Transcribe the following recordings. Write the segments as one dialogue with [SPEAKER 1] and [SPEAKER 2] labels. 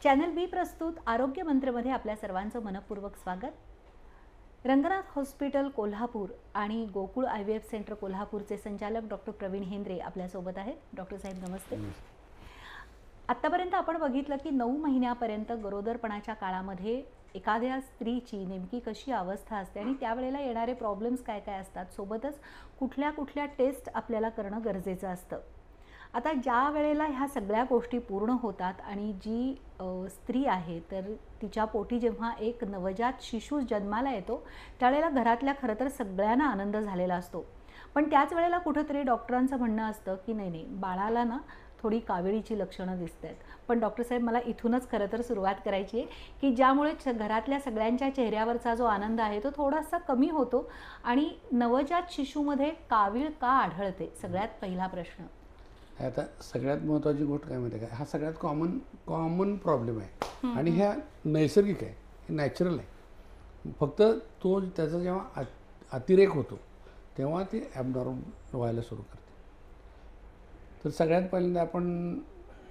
[SPEAKER 1] Channel बी प्रस्तुत आरोग्य मंत्रमध्ये आपल्या सर्वांचं मनपूर्वक स्वागत। रंगनाथ हॉस्पिटल कोल्हापूर आणि गोकुळ IVF सेंटर कोल्हापूरचे संचालक डॉक्टर प्रवीण हेंद्रे आपल्यासोबत आहेत। डॉक्टर साहेब नमस्ते। आतापर्यंत आपण बघितलं की 9 महिन्यापर्यंत गरोदरपणाच्या काळामध्ये एखाद्या स्त्रीची नेमकी कशी अवस्था असते आणि त्यावेळेला येणारे प्रॉब्लेम्स काय काय असतात, सोबतच कुठल्या कुठल्या टेस्ट आपल्याला करणं गरजेचं असतं। आता ज्या वेळेला ह्या सगळ्या गोष्टी पूर्ण होतात आणि जी स्त्री आहे तर तिच्या पोटी जेव्हा एक नवजात शिशू जन्माला येतो त्यावेळेला घरातल्या खरं तर सगळ्यांना आनंद झालेला असतो, पण त्याच वेळेला कुठेतरी डॉक्टरांचं म्हणणं असतं की नाही बाळाला ना थोडी काविळीची लक्षणं दिसतात। पण डॉक्टर साहेब मला इथूनच खरं तर सुरुवात करायची आहे की ज्यामुळे घरातल्या सगळ्यांच्या चेहऱ्यावरचा जो आनंद आहे तो थोडासा कमी होतो आणि नवजात शिशूमध्ये कावीळ का आढळते, सगळ्यात पहिला प्रश्न।
[SPEAKER 2] आता सगळ्यात महत्त्वाची गोष्ट काय माहिती आहे का, हा सगळ्यात कॉमन प्रॉब्लेम आहे आणि ह्या नैसर्गिक आहे, हे नॅचरल आहे। फक्त तो त्याचा जेव्हा अतिरेक होतो तेव्हा ते ॲबनॉर्मल व्हायला सुरू करते। तर सगळ्यात पहिल्यांदा आपण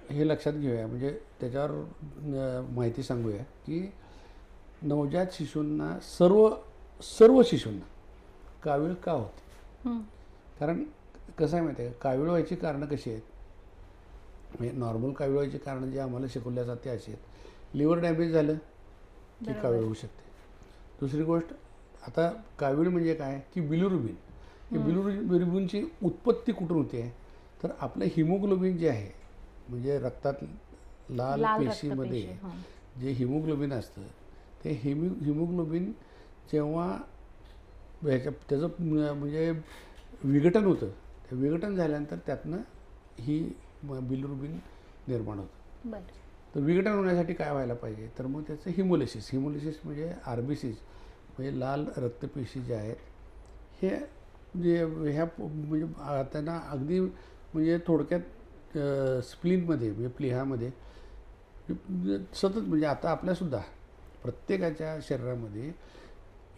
[SPEAKER 2] हे लक्षात घेऊया, म्हणजे त्याच्यावर माहिती सांगूया की नवजात शिशूंना सर्व शिशूंना कावीळ का होते। कारण कसं आहे माहिती आहे, कावीळ व्हायची कारणं कशी आहेत, म्हणजे नॉर्मल कावीळ व्हायची कारणं जे आम्हाला शिकवल्या जाते अशी आहेत। लिव्हर डॅमेज झालं की कावीळ होऊ शकते। दुसरी गोष्ट, आता कावीळ म्हणजे काय की बिलिरुबिन, ही बिलिरुबिनची उत्पत्ती कुठून होते, तर आपलं हिमोग्लोबिन जे आहे, म्हणजे रक्तात लाल पेशीमध्ये जे हिमोग्लोबिन असतं ते हिमोग्लोबिन जेव्हा त्याचं म्हणजे विघटन होतं, ते विघटन झाल्यानंतर त्यातनं ही बिलिरुबिन निर्माण होतं। तर विघटन होण्यासाठी काय व्हायला पाहिजे, तर मग त्याचं हिमोलिसिस म्हणजे RBCs म्हणजे लाल रक्तपेशी ज्या आहेत, हे जे ह्या म्हणजे त्यांना अगदी म्हणजे थोडक्यात स्प्लीनमध्ये म्हणजे प्लीहामध्ये सतत, म्हणजे आता आपल्यासुद्धा प्रत्येकाच्या शरीरामध्ये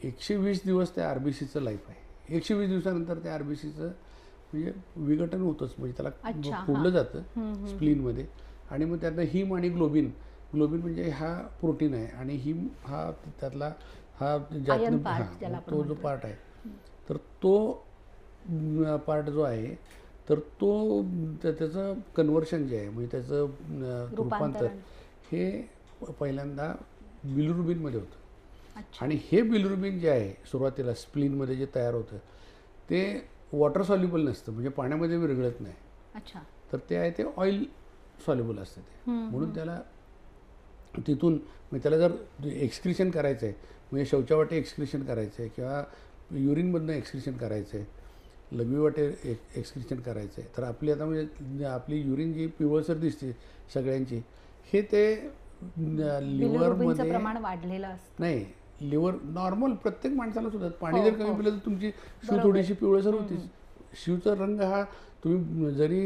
[SPEAKER 2] 120 दिवस त्या RBCचं लाईफ आहे। 120 दिवसानंतर त्या RBCचं म्हणजे विघटन होतंच, म्हणजे त्याला फोडलं जातं स्प्लीनमध्ये आणि मग त्यातनं हिम आणि ग्लोबिन म्हणजे हा प्रोटीन आहे आणि हिम हा त्यातला हा ज्यातनं तो जो पार्ट आहे, तर तो पार्ट जो आहे तर तो त्याचं कन्व्हर्शन जे आहे, म्हणजे त्याचं रूपांतर हे पहिल्यांदा बिलिरुबिनमध्ये होतं। आणि हे बिलिरुबिन जे आहे सुरुवातीला स्प्लीनमध्ये जे तयार होतं ते वॉटर सॉल्युबल नसतं, म्हणजे पाण्यामध्ये विरघळत नाही। तर ते आहे ते ऑइल सॉल्युबल असतं ते, म्हणून त्याला तिथून म्हणजे त्याला जर एक्सक्रिशन करायचं आहे, म्हणजे शौचावाटे एक्सक्रिशन करायचं आहे किंवा युरिनमधनं एक्सक्रिशन करायचं आहे, लघवीवाटे एक्सक्रिशन करायचं आहे, तर आपली आता म्हणजे आपली युरिन जी पिवळसर दिसते सगळ्यांची, हे ते लिव्हरमध्ये
[SPEAKER 1] प्रमाण वाढलेलं असतं।
[SPEAKER 2] नाही, लिव्हर नॉर्मल प्रत्येक माणसाला सुद्धा पाणी जर कमी पिलं तर तुमची शू थोडीशी पिवळसर होतीच। शूचा रंग हा तुम्ही जरी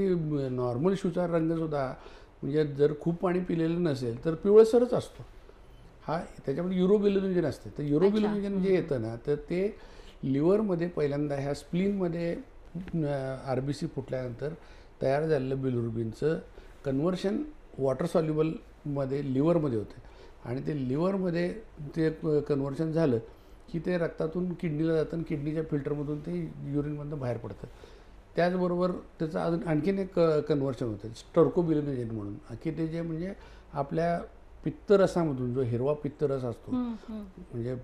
[SPEAKER 2] नॉर्मल शूचा रंगसुद्धा म्हणजे जर खूप पाणी पिलेलं नसेल तर पिवळसरच असतो। हा त्याच्यामध्ये युरोबिलिरुबिन असते, तर युरोबिलिरुबिन जे येतं ना, तर ते लिव्हरमध्ये पहिल्यांदा ह्या स्प्लीनमध्ये RBC फुटल्यानंतर तयार झालेलं बिलिरुबिनचं कन्व्हर्शन वॉटर सॉल्युबलमध्ये लिव्हरमध्ये होतं आणि ते लिव्हरमध्ये ते कन्व्हर्शन झालं की ते रक्तातून किडनीला जातं आणि किडनीच्या फिल्टरमधून ते युरिनमधून बाहेर पडतं। त्याचबरोबर त्याचं अजून आणखीन एक कन्व्हर्शन होतं स्टर्कोबिलिरुबिन म्हणून, की ते जे म्हणजे आपल्या पित्तरसामधून जो हिरवा पित्तरस असतो, म्हणजे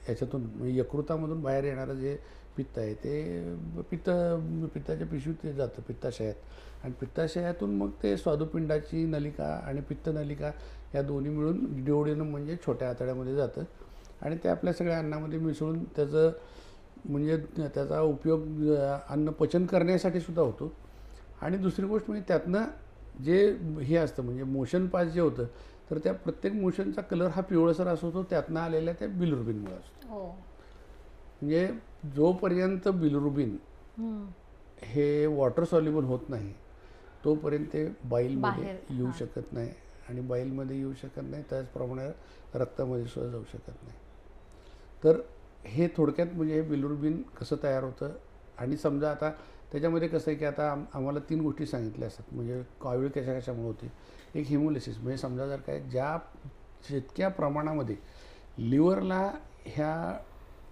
[SPEAKER 2] याच्यातून यकृतामधून बाहेर येणारं जे पित्त आहे ते पित्ताच्या पिशवीत जातं पित्ताशयात आणि पित्ताशयातून मग ते स्वादुपिंडाची नलिका आणि पित्तनलिका या दोन्ही मिळून डिओडिनम म्हणजे छोट्या आतड्यामध्ये जातं आणि ते आपल्या सगळ्या अन्नामध्ये मिसळून त्याचं म्हणजे त्याचा उपयोग अन्न पचन करण्यासाठी सुद्धा होतो। आणि दुसरी गोष्ट म्हणजे त्यातनं जे हे असतं म्हणजे मोशन पास जे होतं, तर त्या प्रत्येक मोशनचा कलर हा पिवळसर असतो, त्यातनं आलेल्या त्या बिलिरुबिनमुळे असतो। म्हणजे जोपर्यंत बिलिरुबिन हे वॉटर सॉल्युबल होत नाही तोपर्यंत ते बाईलमध्ये येऊ शकत नाही आणि बाईलमध्ये येऊ शकत नाही, त्याचप्रमाणे रक्तामध्ये सुद्धा जाऊ शकत नाही। तर हे थोडक्यात म्हणजे हे बिलिरुबिन कसं तयार होतं आणि समजा आता त्याच्यामध्ये कसं आहे की आता आम्हाला 3 गोष्टी सांगितल्या असतात, म्हणजे कावीळ कशामुळे होते. एक हिमोलिसिस, म्हणजे समजा जर काय जितक्या प्रमाणामध्ये लिव्हरला ह्या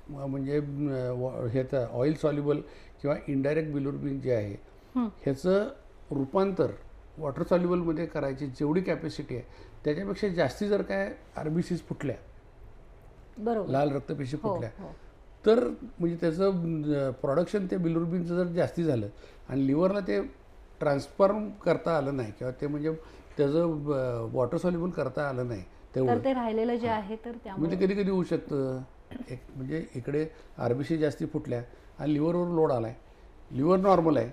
[SPEAKER 2] म्हणजे ह्याचं ऑइल सॉल्युबल किंवा इनडायरेक्ट बिलिरुबिन जे आहे ह्याचं रूपांतर वॉटर सॉल्युबलमध्ये करायची जेवढी कॅपॅसिटी आहे त्याच्यापेक्षा जास्ती जर काय RBCs फुटल्या,
[SPEAKER 1] बरोबर,
[SPEAKER 2] लाल रक्तपेशी
[SPEAKER 1] हो,
[SPEAKER 2] फुटल्या,
[SPEAKER 1] हो.
[SPEAKER 2] तर म्हणजे त्याचं प्रोडक्शन ते बिलिरुबिनचं जर जास्ती झालं आणि लिव्हरला ते ट्रान्सफॉर्म करता आलं नाही किंवा ते म्हणजे त्याचं वॉटर सॉल्युबल करता आलं नाही
[SPEAKER 1] तर
[SPEAKER 2] तेवढं,
[SPEAKER 1] ते राहिलेलं जे आहे तर
[SPEAKER 2] म्हणजे
[SPEAKER 1] त्यामुळे
[SPEAKER 2] कधी कधी होऊ शकतं एक म्हणजे इकडे RBC जास्ती फुटल्या आणि लिव्हरवर लोड आला आहे, लिव्हर नॉर्मल आहे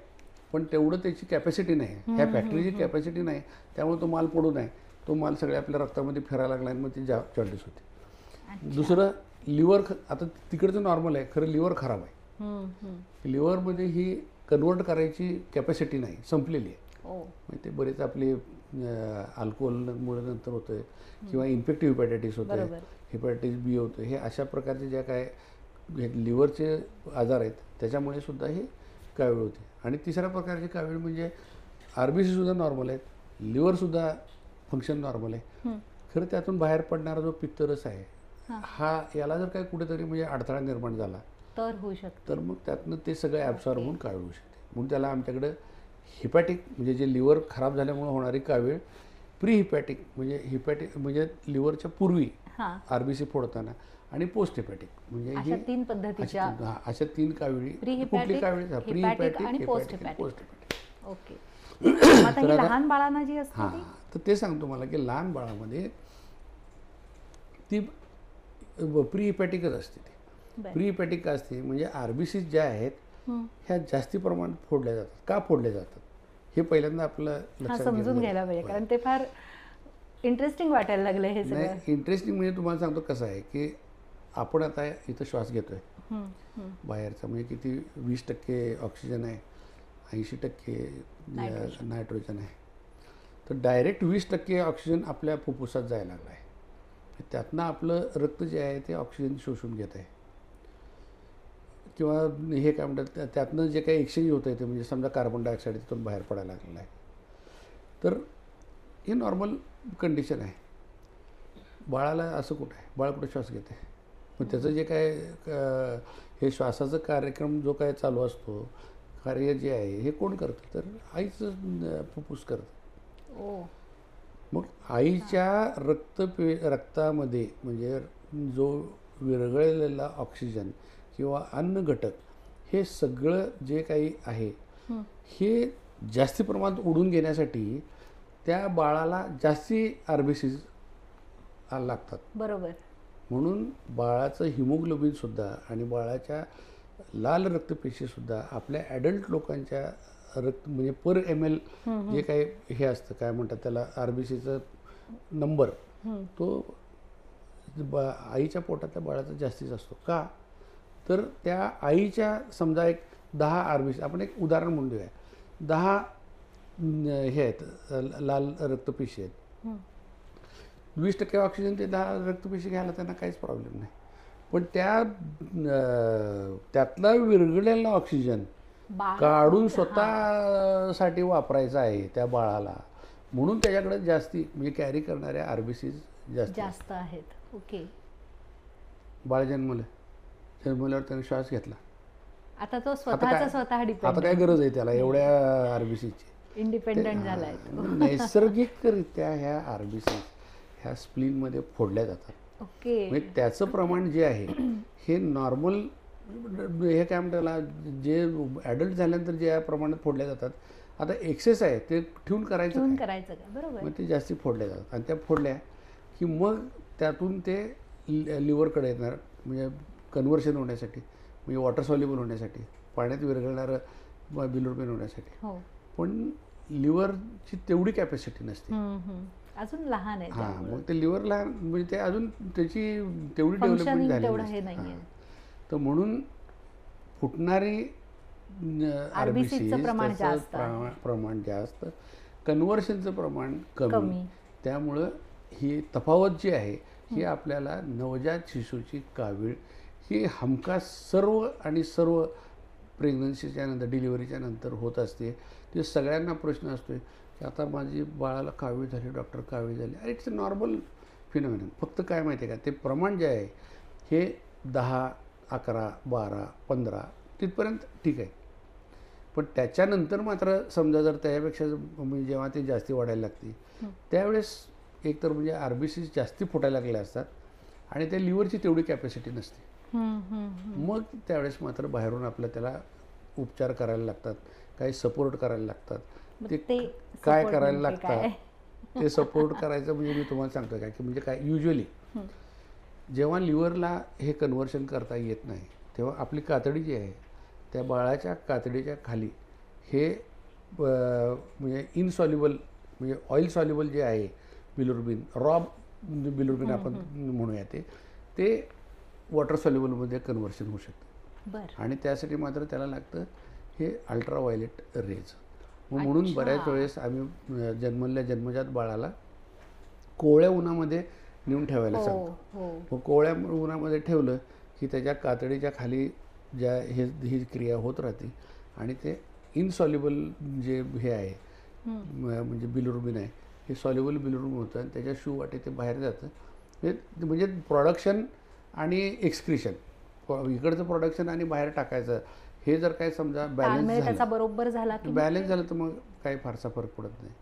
[SPEAKER 2] पण तेवढं त्याची कॅपॅसिटी नाही, ह्या फॅक्टरीची कॅपॅसिटी नाही, त्यामुळे तो माल पडू नये, तो माल सगळ्या आपल्या रक्तामध्ये फिरायला लागला आणि मग ती जॉन्डिस होते. दुसरं लिव्हर आता तिकडचं नॉर्मल आहे, खरं लिव्हर खराब आहे, लिव्हरमध्ये ही कन्वर्ट करायची कॅपॅसिटी नाही, संपलेली आहे. म्हणजे ते बरेच आपले अल्कोहोलमुळे नंतर होतं आहे किंवा इन्फेक्टिव्ह हिपॅटायटिस होतं आहे, हिपॅटायटिस B होतं, हे अशा प्रकारचे ज्या काय लिव्हरचे आजार आहेत त्याच्यामुळे सुद्धा हे कावीळ होते. आणि तिसऱ्या प्रकारचे कावीळ म्हणजे RBC सुद्धा नॉर्मल आहेत, लिव्हरसुद्धा फंक्शन नॉर्मल आहे, खरं त्यातून बाहेर पडणारा जो पित्तरस आहे हा याला जर काय कुठेतरी म्हणजे अडथळा निर्माण झाला
[SPEAKER 1] तर होऊ शकतं,
[SPEAKER 2] तर मग त्यातनं ते सगळं ॲब्सॉर्ब होऊन कावीळ होऊ शकते. म्हणून त्याला आमच्याकडं हिपॅटिक म्हणजे जे लिव्हर खराब झाल्यामुळे होणारी कावीळ, प्री हिपॅटिक म्हणजे लिव्हरच्या पूर्वी RBC फोडताना, आणि पोस्ट हिपॅटिक म्हणजे
[SPEAKER 1] अशा 3 पद्धतीच्या
[SPEAKER 2] अशा 3 काविळी. कुठली काविळी? प्री हिपॅटिक
[SPEAKER 1] आणि पोस्ट
[SPEAKER 2] हिपॅटिक, पोस्ट हिपॅटिक.
[SPEAKER 1] ओके. आता ही लहान बाळांना जी असते ती
[SPEAKER 2] तर ते सांगतो मला की लहान बाळामध्ये ती प्री हिपॅटिकच असते. ती प्री हिपॅटिक का असते म्हणजे RBCs ज्या आहेत ह्या जास्ती प्रमाणात फोडल्या जातात. का फोडल्या जातात हे पहिल्यांदा आपलं लक्षात
[SPEAKER 1] समजून घ्यायला पाहिजे, कारण ते फार इंटरेस्टिंग वाटायला लागलं हे सगळं.
[SPEAKER 2] नाही, इंटरेस्टिंग म्हणजे तुम्हाला सांगतो कसं आहे की आपण आता इथं श्वास घेतोय बाहेरचा, म्हणजे किती 20% ऑक्सिजन आहे, 80% नायट्रोजन आहे, तर डायरेक्ट 20% ऑक्सिजन आपल्या फुफ्फुसात जायला लागला आहे. त्यातनं आपलं रक्त जे आहे ते ऑक्सिजन शोषून घेत आहे किंवा हे काय म्हणतात त्यातनं जे काही एक्सचेंज होतं आहे ते म्हणजे समजा कार्बन डायऑक्साईड तिथून बाहेर पडायला लागलेलं आहे, तर हे नॉर्मल कंडिशन आहे. बाळाला असं कुठं आहे, बाळ कुठं श्वास घेते, मग त्याचं जे काय हे श्वासाचं कार्यक्रम जो काय चालू असतो, कार्य जे आहे हे कोण करतं, तर आईचं फुफ्फुस करतं. मग आईच्या रक्तामध्ये म्हणजे जो विरघळलेला ऑक्सिजन किंवा अन्न घटक हे सगळं जे काही आहे हे जास्ती प्रमाणात ओढून घेण्यासाठी त्या बाळाला जास्ती RBCs लागतात. बरोबर. म्हणून बाळाचं हिमोग्लोबिनसुद्धा आणि बाळाच्या लाल रक्तपेशीसुद्धा आपल्या ॲडल्ट लोकांच्या म्हणजे पर ml जे काही हे असतं काय म्हणतात त्याला RBCचं नंबर, तो आईच्या पोटातल्या बाळाचा जास्तीच असतो. का तर त्या आईच्या समजा एक 10 RBC, आपण एक उदाहरण म्हणून देऊया, 10 हे आहेत लाल रक्तपेशी आहेत, 20% ऑक्सिजन ते 10 रक्तपेशी घ्यायला त्यांना काहीच प्रॉब्लेम नाही, पण त्यातला विरघळलेला ऑक्सिजन काढून स्वतःसाठी वापरायचा आहे त्या बाळाला, म्हणून त्याच्याकडे जास्ती म्हणजे कॅरी करणाऱ्या RBCs जास्त आहेत. ओके. बाळ जन्मल्यावर त्याने श्वास घेतला, आता तो स्वतः डिपेंड, आता काय गरज आहे त्याला एवढ्या RBCची, इंडिपेंडंट झालाय. नैसर्गिकरित्या ह्या RBCs ह्या स्प्लीनमध्ये फोडल्या जातात. ओके. म्हणजे त्याचं प्रमाण जे आहे हे नॉर्मल हे काय म्हणतात जे ॲडल्ट झाल्यानंतर जे प्रमाणात फोडल्या जातात, आता एक्सेस आहे ते ठेवून करायचं काय, बरोबर, मग ते जास्ती फोडल्या जातात आणि त्या फोडल्या की मग त्यातून ते लिव्हरकडे येणार म्हणजे कन्व्हर्शन होण्यासाठी, म्हणजे वॉटर सॉल्युबल होण्यासाठी, पाण्यात विरघळणारं बिलिरुबिन होण्यासाठी. पण लिव्हरची तेवढी कॅपॅसिटी नसते, अजून लहान आहे. हां, मग ते लिव्हर लहान म्हणजे ते अजून त्याची तेवढी डेव्हलपमेंट झाली नाही. तर म्हणून फुटणारी RBCचं प्रमाण जास्त, कन्व्हर्शनचं प्रमाण कमी, त्यामुळं ही तफावत जी आहे ही आपल्याला नवजात शिशूची कावीळ ही हमखास सर्व प्रेग्नन्सीच्या नंतर डिलिव्हरीच्या नंतर होत असते ते सगळ्यांना प्रश्न असतो की आता माझी बाळाला कावीळ झाली, डॉक्टर कावीळ झाली. अरे इट्स अ नॉर्मल फिनॉमिनन. फक्त काय माहिती आहे का, ते प्रमाण जे आहे हे 10, 11, 12, 15 तिथपर्यंत ठीक आहे. पण त्याच्यानंतर मात्र समजा जर त्यापेक्षा म्हणजे जेव्हा ते जास्ती वाढायला लागते त्यावेळेस एकतर म्हणजे RBCs जास्ती फुटायला लागले असतात आणि त्या लिव्हरची तेवढी कॅपॅसिटी नसते. मग त्यावेळेस मात्र बाहेरून आपलं त्याला उपचार करायला लागतात, काही सपोर्ट करायला लागतात. ते काय करायला लागतात ते सपोर्ट करायचं म्हणजे मी तुम्हाला सांगतो काय की म्हणजे काय युजली जेव्हा लिव्हरला हे कन्व्हर्शन करता येत नाही तेव्हा आपली कातडी जी आहे त्या बाळाच्या कातडीच्या खाली हे म्हणजे इनसॉल्युबल म्हणजे ऑइल सॉल्युबल जे आहे बिलिरुबिन, रॉ बिलिरुबिन आपण म्हणूया ते वॉटर सॉल्युबलमध्ये कन्व्हर्शन होऊ शकतं. आणि त्यासाठी मात्र त्याला लागतं हे अल्ट्राव्हायलेट रेज. म्हणून बऱ्याच वेळेस आम्ही जन्मजात बाळाला कोवळ्या उन्हामध्ये नेऊन ठेवायला सांगतो. मग कोवळ्या उन्हामध्ये ठेवलं की त्याच्या कातडीच्या खाली ज्या ही क्रिया होत राहते आणि ते इनसॉल्युबल जे हे आहे म्हणजे बिलिरुबिन आहे हे सॉल्युबल बिलिरुबिन होतं आणि त्याच्या शू वाटे ते बाहेर जातं. म्हणजे प्रोडक्शन आणि एक्सक्रिशन, इकडचं प्रोडक्शन आणि बाहेर टाकायचं हे जर काय समजा बॅलन्स झालं तर मग काही फारसा फरक पडत नाही.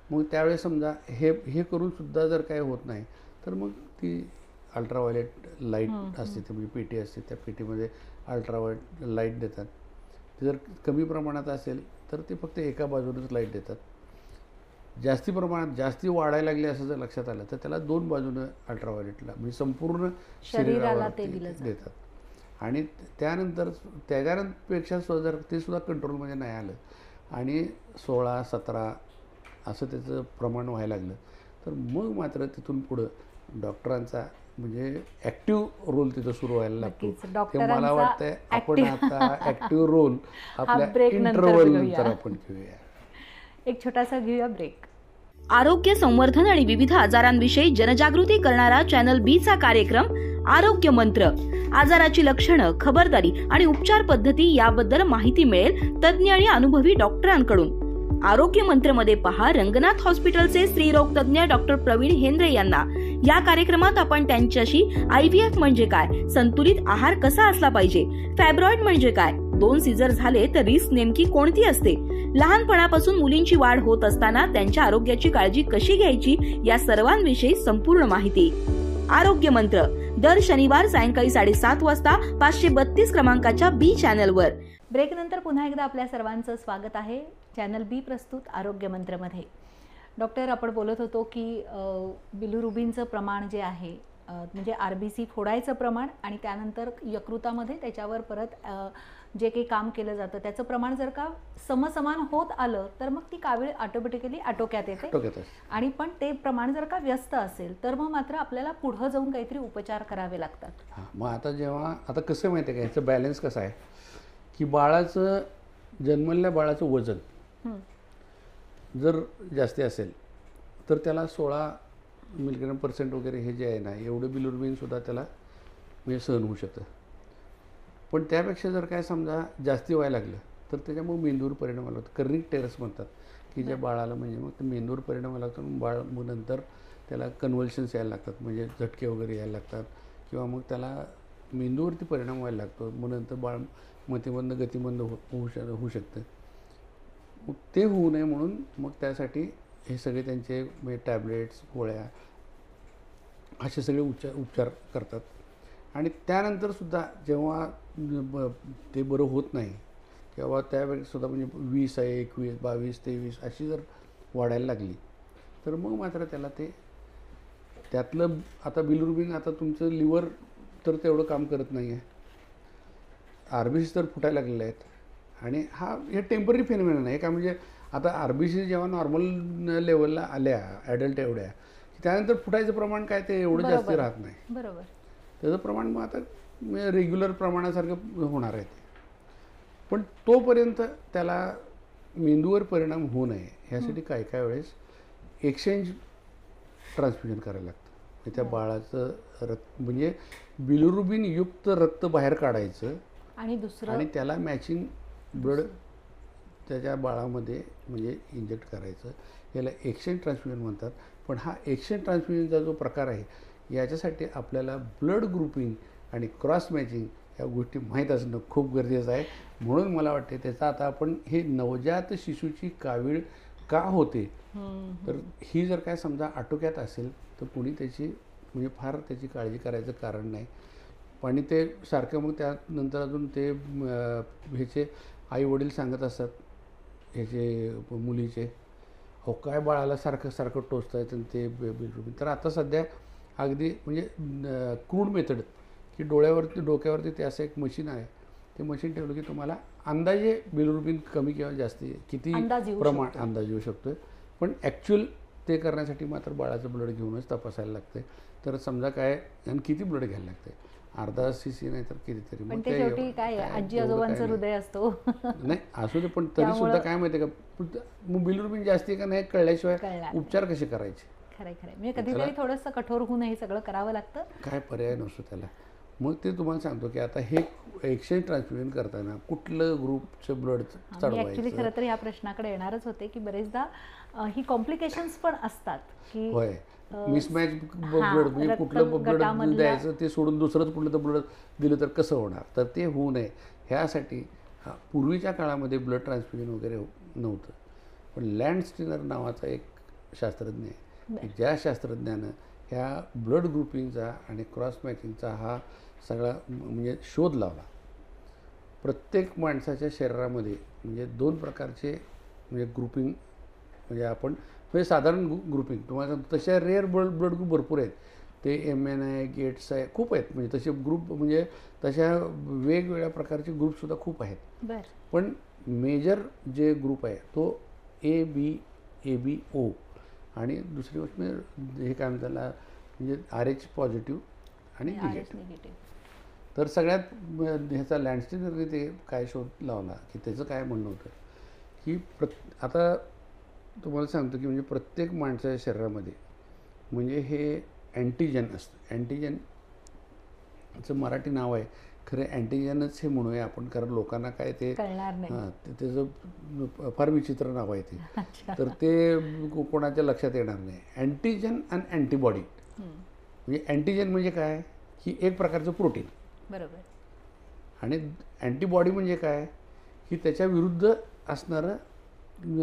[SPEAKER 2] मग त्यावेळेस समजा हे करून सुद्धा जर काय होत नाही तर मग ती अल्ट्राव्हायलेट लाईट असते ते म्हणजे पेटी असते त्या पेटीमध्ये अल्ट्राव्हायलेट लाईट देतात. ते जर कमी प्रमाणात असेल तर ते फक्त एका बाजूनच लाईट देतात. जास्ती प्रमाणात जास्ती वाढायला लागले असं जर लक्षात आलं तर त्याला 2 बाजूनं अल्ट्राव्हायलेटला म्हणजे संपूर्ण शरीराला देतात. आणि त्याच्यापेक्षा जर ते सुद्धा कंट्रोलमध्ये नाही आलं आणि 16, 17 असं त्याचं प्रमाण व्हायला लागलं तर मग मात्र तिथून पुढं डॉक्टरांचा म्हणजे ॲक्टिव्ह रोल तिथं सुरू व्हायला लागतो. ते मला वाटतंय आपण आता ॲक्टिव्ह रोल आपल्या इंटरव्हल नंतर आपण घेऊया.
[SPEAKER 1] एक छोटासा घेऊया ब्रेक.
[SPEAKER 3] आरोग्य संवर्धन आणि विविध आजारांविषयी जनजागृती करणारा चॅनल B चा कार्यक्रम आरोग्य मंत्र. आजाराची लक्षणं, खबरदारी आणि उपचार पद्धती याबद्दल माहिती मिळेल तज्ज्ञ आणि अनुभवी डॉक्टरांकडून. आरोग्य मंत्रमध्ये पहा रंगनाथ हॉस्पिटलचे स्त्रीरोग तज्ज्ञ डॉक्टर प्रवीण हेंद्रे यांना. या कार्यक्रमात आपण त्यांच्याशी IVF म्हणजे काय, संतुलित आहार कसा असला पाहिजे, फॅब्रॉइड म्हणजे काय, 2 सीझर झाले तर रिस्क नेमकी कोणती असते, लहानपणापासून मुलींची वाढ होत असताना त्यांच्या आरोग्याची काळजी कशी घ्यायची या सर्वांविषयी संपूर्ण माहिती. आरोग्य मंत्र दर शनिवार सायंकाळी 7:30 वाजता 532 क्रमांकाच्या B चॅनलवर.
[SPEAKER 1] ब्रेक नंतर पुन्हा एकदा आपल्या सर्वांचं स्वागत आहे चॅनल B प्रस्तुत आरोग्य मंत्रमध्ये. डॉक्टर, आपण बोलत होतो की बिलिरुबिनचं प्रमाण जे आहे म्हणजे RBC फोडायचं प्रमाण आणि त्यानंतर यकृतामध्ये त्याच्यावर परत जे काही काम केलं जातं त्याचं प्रमाण जर का समसमान होत आलं तर मग ती कावीळ ऑटोमॅटिकली आटोक्यात येते. आणि पण ते प्रमाण जर का व्यस्त असेल तर मग मात्र आपल्याला पुढं जाऊन काहीतरी उपचार करावे लागतात.
[SPEAKER 2] मग आता कसं माहिती आहे का याचं बॅलन्स कसं आहे की बाळाचं जन्मलेल्या बाळाचं वजन जर जास्ती असेल तर त्याला 16 मिलीग्रॅम% वगैरे हे जे आहे ना एवढं बिलिरुबिन सुद्धा त्याला म्हणजे सहन होऊ शकतं. पण त्यापेक्षा जर काय समजा जास्ती व्हायला लागलं तर त्याच्यामुळे मेंदूवर परिणाम व्हायला लागतो. कर्निक टेरस म्हणतात की ज्या बाळाला म्हणजे मग ते मेंदूवर परिणाम व्हायला लागतो. बाळ मग नंतर त्याला कन्व्हल्शन्स यायला लागतात म्हणजे झटके वगैरे यायला लागतात किंवा मग त्याला मेंदूवरती परिणाम व्हायला लागतो. मग नंतर बाळ मतिमंद गतिमंद होऊ शकतं. मग ते होऊ नये म्हणून मग त्यासाठी हे सगळे त्यांचे म्हणजे टॅबलेट्स, गोळ्या असे सगळे उपचार करतात. आणि त्यानंतरसुद्धा जेव्हा ते बरं होत नाही तेव्हा त्यावेळेसुद्धा म्हणजे 20 आहे, 21, 22, 23 अशी जर वाढायला लागली तर मग मात्र त्याला ते त्यातलं आता बिलिरुबिन आता तुमचं लिव्हर तर तेवढं काम करत नाही आहे, RBC तर फुटायला लागलेले आहेत आणि हे टेम्पररी फेनॉमेनन आहे का. म्हणजे आता RBC जेव्हा नॉर्मल लेवलला आल्या ॲडल्ट एवढ्या त्यानंतर फुटायचं प्रमाण काय ते एवढं जास्त राहत नाही.
[SPEAKER 1] बरोबर,
[SPEAKER 2] त्याचं प्रमाण मग आता रेग्युलर प्रमाणासारखं होणार आहे ते. पण तोपर्यंत त्याला मेंदूवर परिणाम होऊ नये ह्यासाठी काय वेळेस एक्सचेंज ट्रान्सफ्युजन करायला लागतं. त्या बाळाचं रक्त म्हणजे बिलिरुबिन युक्त रक्त बाहेर काढायचं
[SPEAKER 1] आणि दुसरं
[SPEAKER 2] आणि त्याला मॅचिंग ब्लड त्याच्या बाळामध्ये म्हणजे इंजेक्ट करायचं. याला एक्सचेंज ट्रान्सफ्युजन म्हणतात. पण हा एक्सचेंज ट्रान्सफ्युजनचा जो प्रकार आहे याच्यासाठी आपल्याला ब्लड ग्रुपिंग आणि क्रॉस मॅचिंग या गोष्टी माहीत असणं खूप गरजेचं आहे. म्हणून मला वाटते त्याचा आता आपण हे नवजात शिशूची कावीळ का होते तर ही जर काय समजा आटोक्यात असेल तर कुणी त्याची म्हणजे फार त्याची काळजी करायचं कारण नाही. आणि ते सारखं मग त्यानंतर अजून ते ह्याचे आई वडील सांगत असतात ह्याचे मुलीचे, हो काय बाळाला सारखं सारखं टोचता येतं ते बिलरुबिन. तर आता सध्या अगदी म्हणजे क्रूड मेथड की डोक्यावरती ते असं एक मशीन आहे. ते मशीन ठेवलं की तुम्हाला अंदाजे बिलरुबिन कमी किंवा जास्ती किती प्रमाण अंदाज येऊ शकतो. पण ॲक्च्युअल ते करण्यासाठी मात्र बाळाचं ब्लड घेऊनच तपासायला लागतं. तर समजा काय आणि किती ब्लड घ्यायला लागते, अर्धा cc नाही तर कितीतरी.
[SPEAKER 1] पण ते शेवटी काय आजी आजोबांचं हृदय असतो
[SPEAKER 2] नाही असू दे. पण तरी सुद्धा काय माहिती आहे का, बिलरुबिन जास्ती का नाही कळल्याशिवाय उपचार कसे करायचे.
[SPEAKER 1] खरं म्हणजे कधीतरी थोडंसं कठोर होऊन हे सगळं करावं लागतं.
[SPEAKER 2] काय पर्याय नसतो त्याला. मग ते तुम्हाला सांगतो की आता हे एक्सचेंज ट्रान्सफ्युजन करताना कुठलं ग्रुपचं ब्लड चढवायचं.
[SPEAKER 1] ॲक्च्युली खरं तर या प्रश्नाकडे येणारच होते की बरेचदा ही कॉम्प्लिकेशन्स पण असतात की
[SPEAKER 2] होय मिसमॅच ब्लड म्हणजे कुठलं ब्लड द्यायचं ते सोडून दुसरंच कुठलं तर ब्लड दिलं तर कसं होणार. तर ते होऊ नये ह्यासाठी पूर्वीच्या काळामध्ये ब्लड ट्रान्सफ्युजन वगैरे नव्हतं. पण लँडस्टीनर नावाचा एक शास्त्रज्ञ आहे, ज्या शास्त्रज्ञानं ह्या ब्लड ग्रुपिंगचा आणि क्रॉस मॅचिंगचा हा सगळा म्हणजे शोध लावला. प्रत्येक माणसाच्या शरीरामध्ये म्हणजे 2 प्रकारचे म्हणजे ग्रुपिंग म्हणजे आपण म्हणजे साधारण ग्रुपिंग तुम्हाला सांगतो तशा रेअर ब्लड ग्रुप भरपूर आहेत. ते MN आहे, गेट्स आहे, खूप आहेत. म्हणजे तसे ग्रुप म्हणजे तशा वेगवेगळ्या प्रकारचे ग्रुपसुद्धा खूप आहेत. पण मेजर जे ग्रुप आहे तो AB आणि दुसरी गोष्ट हे काय म्हणतात त्याला म्हणजे RH पॉझिटिव्ह आणि निगेटिव्ह. तर सगळ्यात ह्याचा लँडस्टीनरने ते काय शोध लावला की त्याचं काय म्हणणं होतं की आता तुम्हाला सांगतो की म्हणजे प्रत्येक माणसाच्या शरीरामध्ये म्हणजे हे अँटीजन असतं. अँटीजनचं मराठी नाव आहे खरं अँटीजनच हे म्हणूया आपण, कारण लोकांना काय ते त्याचं फार विचित्र नाव आहे ते. तर ते कोणाच्या लक्षात येणार नाही. अँटीजन आणि अँटीबॉडी म्हणजे अँटीजन म्हणजे काय की एक प्रकारचं प्रोटीन
[SPEAKER 1] बरोबर
[SPEAKER 2] आणि अँटीबॉडी म्हणजे काय की त्याच्या विरुद्ध असणारं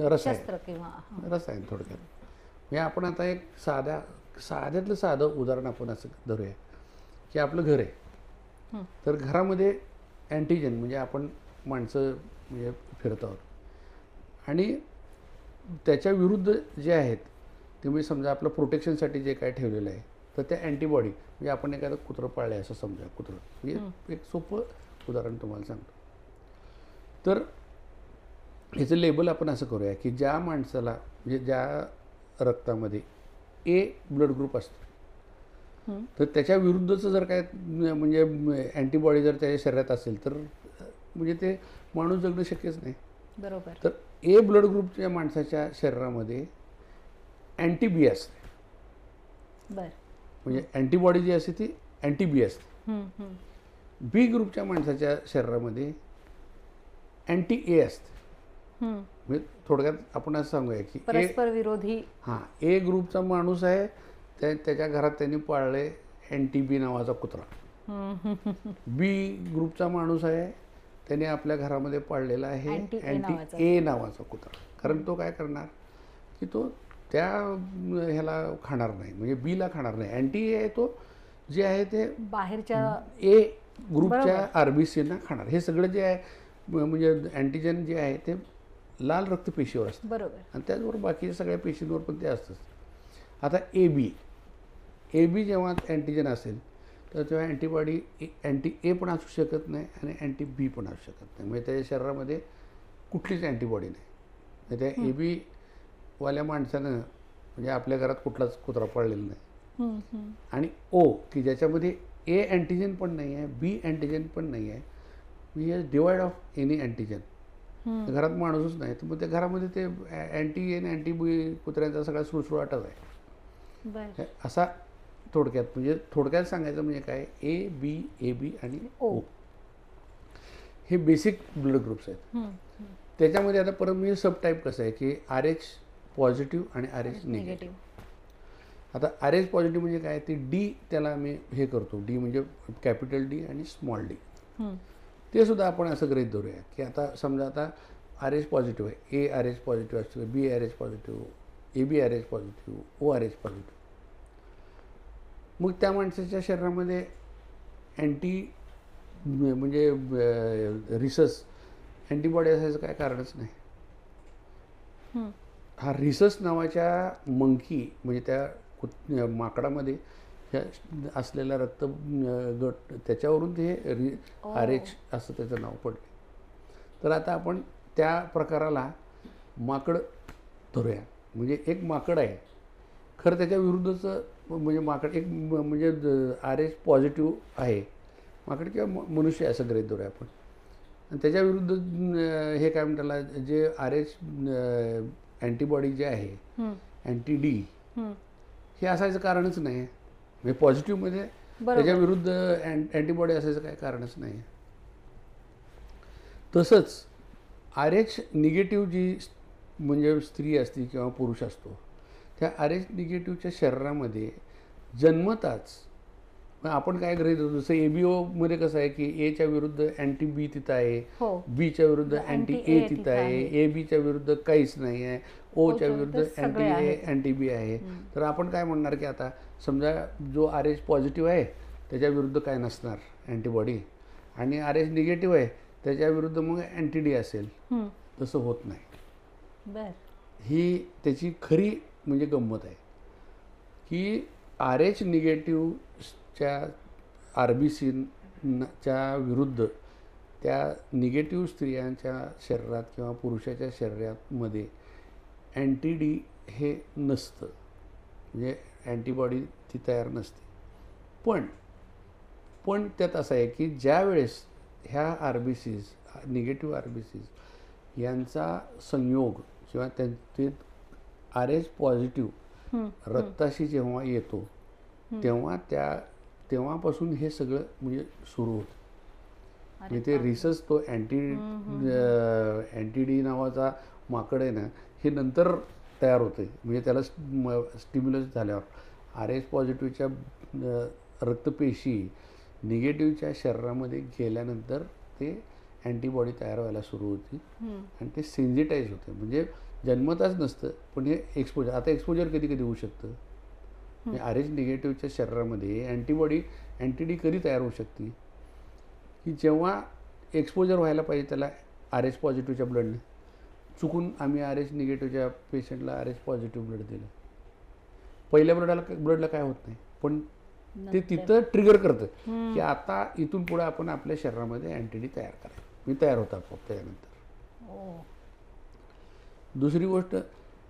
[SPEAKER 2] रसायन थोडक्यात. म्हणजे आपण आता एक साध्यातलं साधं उदाहरण आपण असं धरूया की आपलं घर आहे. तर घरामध्ये अँटीजन म्हणजे आपण माणसं म्हणजे फिरत आहोत आणि त्याच्या विरुद्ध जे आहेत ते म्हणजे समजा आपलं प्रोटेक्शनसाठी जे काय ठेवलेलं आहे तर त्या अँटीबॉडी म्हणजे आपण एखादं कुत्रं पाळलं आहे असं समजा. कुत्रं म्हणजे एक सोपं उदाहरण तुम्हाला सांगतो. तर ह्याचं लेबल आपण असं करूया की ज्या माणसाला म्हणजे ज्या रक्तामध्ये A ब्लड ग्रुप असतो तर त्याच्या विरुद्धचं जर काय म्हणजे अँटीबॉडी जर त्याच्या शरीरात असेल तर म्हणजे ते माणूस जगणं शक्यच नाही.
[SPEAKER 1] बरोबर.
[SPEAKER 2] तर A ब्लड ग्रुपच्या माणसाच्या शरीरामध्ये अँटी-B असते. म्हणजे अँटीबॉडी जी असते ती अँटी-B असते. B ग्रुपच्या माणसाच्या शरीरामध्ये अँटी-A असते. म्हणजे थोडक्यात आपण असं सांगूया की
[SPEAKER 1] परस्पर विरोधी.
[SPEAKER 2] A ग्रुपचा माणूस आहे त्याच्या घरात त्यांनी पाळले अँटी-B नावाचा कुत्रा. B ग्रुपचा माणूस आहे त्याने आपल्या घरामध्ये पाळलेला आहे अँटी-A नावाचा कुत्रा. कारण तो काय करणार की तो त्या ह्याला खाणार नाही म्हणजे बीला खाणार नाही. अँटी-A आहे तो जे आहे ते बाहेरच्या A ग्रुपच्या RBCना खाणार. हे सगळं जे आहे म्हणजे अँटीजन जे आहे ते लाल रक्तपेशीवर असतं.
[SPEAKER 1] बरोबर.
[SPEAKER 2] आणि त्याचबरोबर बाकीच्या सगळ्या पेशींवर पण ते असतंच. आता AB जेव्हा अँटीजन असेल तर तेव्हा अँटीबॉडी अँटी-A पण असू शकत नाही आणि अँटी-B पण असू शकत नाही. म्हणजे त्याच्या शरीरामध्ये कुठलीच अँटीबॉडी नाही. त्या AB वाल्या माणसानं म्हणजे आपल्या घरात कुठलाच कुत्रा पळलेला नाही. आणि O की ज्याच्यामध्ये A अँटीजन पण नाही आहे B अँटीजन पण नाही आहे म्हणजे डिवाइड ऑफ एनी अँटीजन. घरात माणूसच नाही तर मग त्या घरामध्ये ते अँटी-A आणि अँटी-B कुत्र्यांचा सगळा सुळसुळाटच आहे. असा थोडक्यात म्हणजे थोडक्यात सांगायचं म्हणजे काय AB, AB आणि O. हे बेसिक ब्लड ग्रुप्स आहेत. त्याच्यामध्ये आता परत मी सब टाईप कसं आहे की RH पॉझिटिव्ह आणि RH निगेटिव्ह. आता RH पॉझिटिव्ह म्हणजे काय, ते डी त्याला मी हे करतो, डी म्हणजे कॅपिटल डी आणि स्मॉल डी. ते सुद्धा आपण असं गृहीत धरूया की आता समजा आता RH पॉझिटिव्ह आहे, ARH पॉझिटिव्ह असतो, BRH positive, ABRH positive, ORH positive. मग त्या माणसाच्या शरीरामध्ये म्हणजे रिसस अँटीबॉडी असायचं काय कारणच नाही. हा रिसस नावाच्या मंकी म्हणजे त्या माकडामध्ये असलेला रक्त गट, त्याच्यावरून ते RH असं त्याचं नाव पडलं. तर आता आपण त्या प्रकाराला माकड धरूया. म्हणजे एक माकड आहे, खरं त्याच्या विरुद्धचं म्हणजे माकड एक म्हणजे RH पॉझिटिव्ह आहे माकड किंवा मनुष्य असं गृहीत धरूया आपण. आणि त्याच्या विरुद्ध हे काय म्हणताला जे RH अँटीबॉडी जे आहे अँटी डी, हे असायचं कारणच नाही. म्हणजे पॉझिटिव्हमध्ये त्याच्या विरुद्ध अँटीबॉडी असायचं काय कारणच नाही. तसंच RH निगेटिव्ह जी म्हणजे स्त्री असते किंवा पुरुष असतो, त्या RH निगेटिव्हच्या शरीरामध्ये जन्मताच आपण काय गृहीत होतो, जसं ABO कसं आहे की Aच्या विरुद्ध अँटी B तिथं आहे, Bच्या विरुद्ध अँटी A तिथं आहे, ABच्या विरुद्ध काहीच नाही आहे, Oच्या विरुद्ध अँटी A अँटी B आहे. तर आपण काय म्हणणार की आता समजा जो RH पॉझिटिव्ह आहे त्याच्या विरुद्ध काय नसणार अँटीबॉडी, आणि RH निगेटिव्ह आहे त्याच्या विरुद्ध मग अँटी डी असेल. तसं होत नाही. ही त्याची खरी म्हणजे गंमत आहे की RH निगेटिव्हच्या RBCच्या विरुद्ध त्या निगेटिव्ह स्त्रियांच्या शरीरात किंवा पुरुषाच्या शरीरामध्ये अँटी डी हे नसतं, म्हणजे अँटीबॉडी ती तयार नसते. पण त्यात असं आहे की ज्या वेळेस ह्या RBCs निगेटिव्ह RBCs यांचा संयोग किंवा त्यांचे RH पॉझिटिव्ह रक्ताशी जेव्हा येतो तेव्हापासून हे सगळं म्हणजे सुरू होतं. म्हणजे ते रिसस तो अँटी डी नावाचा माकड आहे ना, हे नंतर तयार होते. म्हणजे त्याला स्टिम्युलस झाल्यावर RH पॉझिटिव्हच्या रक्तपेशी निगेटिव्हच्या शरीरामध्ये गेल्यानंतर ते अँटीबॉडी तयार व्हायला सुरू होती आणि ते सेन्सिटाईज होते. म्हणजे जन्मताच नसतं, पण हे एक्सपोजर. आता एक्सपोजर कधी कधी होऊ शकतं. म्हणजे RH निगेटिव्हच्या शरीरामध्ये अँटी डी कधी तयार होऊ शकते की जेव्हा एक्सपोजर व्हायला पाहिजे त्याला RH पॉझिटिव्हच्या ब्लडने, चुकून आम्ही RH निगेटिव्हच्या पेशंटला RH पॉझिटिव्ह ब्लड दिलं. पहिल्या ब्लडला काय होत नाही, पण ते तिथं ट्रिगर करतं की आता इथून पुढे आपण आपल्या शरीरामध्ये अँटी डी तयार करायचं. मी तयार होता त्यानंतर. दुसरी गोष्ट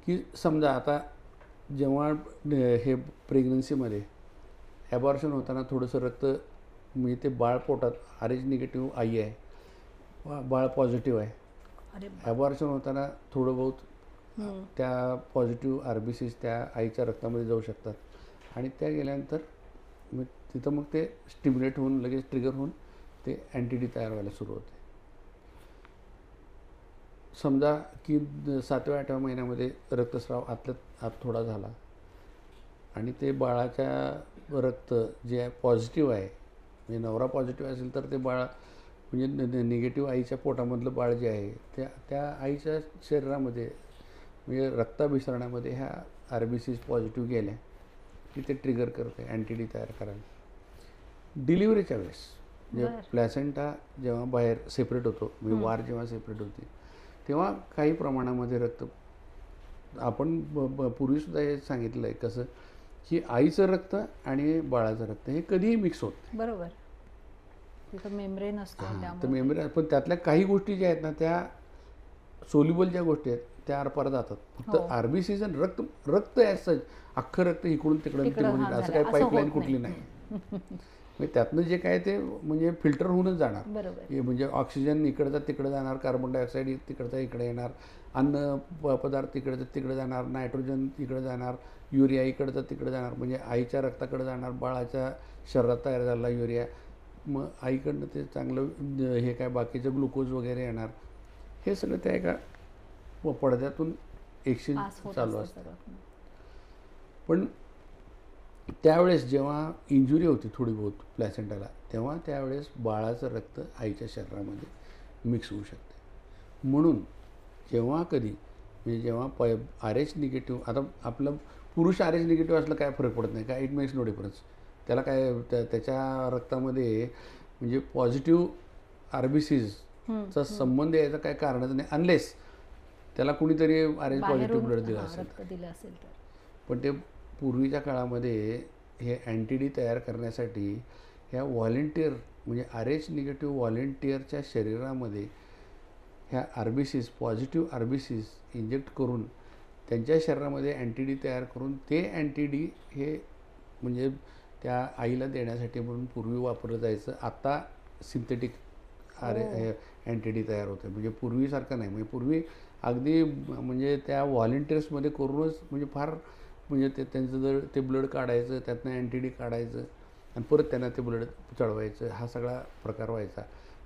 [SPEAKER 2] की समजा आता जेव्हा हे प्रेग्नन्सीमध्ये ॲबॉर्शन होताना थोडंसं रक्त म्हणजे ते बाळ पोटात RH निगेटिव्ह आई आहे, बाळ पॉझिटिव्ह आहे, ॲबॉर्शन होताना थोडं बहुत त्या पॉझिटिव्ह RBCs त्या आईच्या रक्तामध्ये जाऊ शकतात आणि त्या गेल्यानंतर मग तिथं मग ते स्टिम्युलेट होऊन लगेच ट्रिगर होऊन ते अँटी डी तयार व्हायला सुरू होते. समजा की 7व्या 8व्या महिन्यामध्ये रक्तस्राव आत थोडा झाला आणि ते बाळाच्या रक्त जे पॉझिटिव्ह आहे, म्हणजे नवरा पॉझिटिव्ह असेल तर ते बाळ म्हणजे निगेटिव्ह आईच्या पोटामधलं बाळ जे आहे त्या आईच्या शरीरामध्ये म्हणजे रक्ताभिसरणामध्ये ह्या RBCs पॉझिटिव्ह गेल्या की ते ट्रिगर करते अँटी डी तयार करायला. डिलिव्हरीच्या वेळेस म्हणजे प्लॅसेंटा जेव्हा बाहेर सेपरेट होतो, म्हणजे वार जेव्हा सेपरेट होते, तेव्हा काही प्रमाणामध्ये रक्त आपण पूर्वीसुद्धा हे सांगितलं आहे कसं की आईचं रक्त आणि बाळाचं रक्त हे कधीही मिक्स होत नाही.
[SPEAKER 1] बरोबर. तिथं मेम्ब्रेन असतो,
[SPEAKER 2] तर मेम्ब्रेन, पण त्यातल्या काही गोष्टी ज्या आहेत ना त्या सोल्युबल ज्या गोष्टी आहेत त्या आरपार जातात. फक्त RBCs रक्त असं अख्खं रक्त इकडून तिकडून असं काही पाईपलाईन कुठली नाही. म्हणजे त्यातनं जे काय ते म्हणजे फिल्टर होऊनच जाणार. म्हणजे ऑक्सिजन इकडचा तिकडे जाणार, कार्बन डायऑक्साईड तिकडचा इकडे येणार, अन्न पदार्थ तिकडचं तिकडे जाणार, नायट्रोजन तिकडे जाणार, युरिया इकडचं तिकडे जाणार. म्हणजे आईच्या रक्ताकडे जाणार, बाळाच्या शरीरात तयार झालेला युरिया मग आईकडनं ते चांगलं हे काय बाकीचं ग्लुकोज वगैरे येणार, हे सगळं त्या एका पडद्यातून एक्सचेंज चालू असतं. पण त्यावेळेस जेव्हा इंजुरी होती थोडी बहुत प्लॅसेंटाला, तेव्हा त्यावेळेस बाळाचं रक्त आईच्या शरीरामध्ये मिक्स होऊ शकते. म्हणून जेव्हा कधी म्हणजे जेव्हा RH निगेटिव्ह, आता आपलं पुरुष RH निगेटिव्ह असलं काय फरक पडत नाही, काय इट मेक्स नो डिफरन्स. त्याला काय त्याच्या रक्तामध्ये म्हणजे पॉझिटिव्ह RBCsचा संबंध यायचं काय कारणच नाही, अनलेस त्याला कुणीतरी RH पॉझिटिव्ह ब्लड दिलं असेल. पण ते पूर्वीच्या काळामध्ये हे अँटीडी तयार करण्यासाठी ह्या व्हॉलेंटियर म्हणजे RH निगेटिव्ह व्हॉलेंटियरच्या शरीरामध्ये ह्या RBCs पॉझिटिव्ह RBCs इंजेक्ट करून त्यांच्या शरीरामध्ये अँटीडी तयार करून ते अँटीडी हे म्हणजे त्या आईला देण्यासाठी म्हणून पूर्वी वापरलं जायचं. आता सिंथेटिक अँटीडी तयार होते, म्हणजे पूर्वीसारखं नाही. म्हणजे पूर्वी अगदी म्हणजे त्या व्हॉलेंटियर्समध्ये करूनच म्हणजे फार म्हणजे त्यांचं जर ते ब्लड काढायचं, त्यातनं अँटीडी काढायचं आणि परत त्यांना ते ब्लड चढवायचं, हा सगळा प्रकार व्हायचा.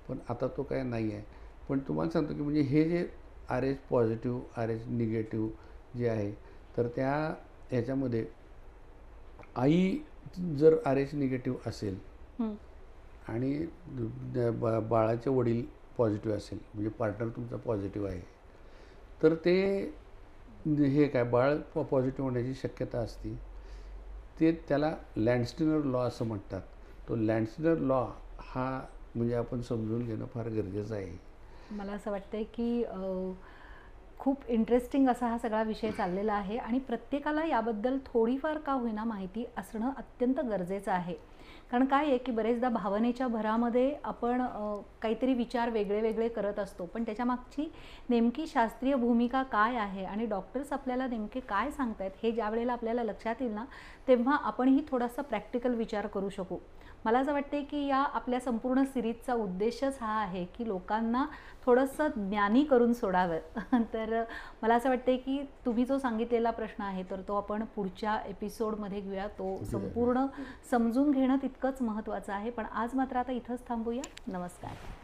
[SPEAKER 2] पण आता तो काय नाही आहे. पण तुम्हाला सांगतो की म्हणजे हे जे RH पॉझिटिव्ह RH निगेटिव्ह जे आहे, तर त्या ह्याच्यामध्ये आई जर RH निगेटिव्ह असेल आणि बाळाचे वडील पॉझिटिव्ह असेल, म्हणजे पार्टनर तुमचा पॉझिटिव्ह आहे, तर ते हे काय बाळ पॉझिटिव्ह होण्याची शक्यता असते. ते त्याला लँडस्टीनर लॉ असं म्हणतात. तो लँडस्टीनर लॉ हा म्हणजे आपण समजून घेणं फार गरजेचं आहे.
[SPEAKER 1] मला असं वाटतंय की खूप इंटरेस्टिंग असा हा सगळा विषय चाललेला आहे आणि प्रत्येकाला याबद्दल थोडीफार का होईना माहिती असणं अत्यंत गरजेचं आहे. कारण काय आहे की बरेचदा भावनेच्या भरामध्ये आपण काहीतरी विचार वेगळे वेगळे करत असतो, पण त्याच्यामागची नेमकी शास्त्रीय भूमिका काय आहे आणि डॉक्टर्स आपल्याला नेमके काय सांगतायत हे ज्या वेळेला आपल्याला लक्षात येईल ना, तेव्हा आपणही थोडासा प्रॅक्टिकल विचार करू शकू. मला असं वाटते की या आपल्या संपूर्ण सिरीजचा उद्देशच हा आहे की लोकांना थोडंसं ज्ञानी करून सोडावं. तर मला असं वाटते की तुम्ही जो सांगितलेला प्रश्न आहे तर तो आपण पुढच्या एपिसोडमध्ये घेऊया. तो संपूर्ण समजून घेणं तितकंच महत्त्वाचं आहे. पण आज मात्र आता इथंच थांबूया. नमस्कार.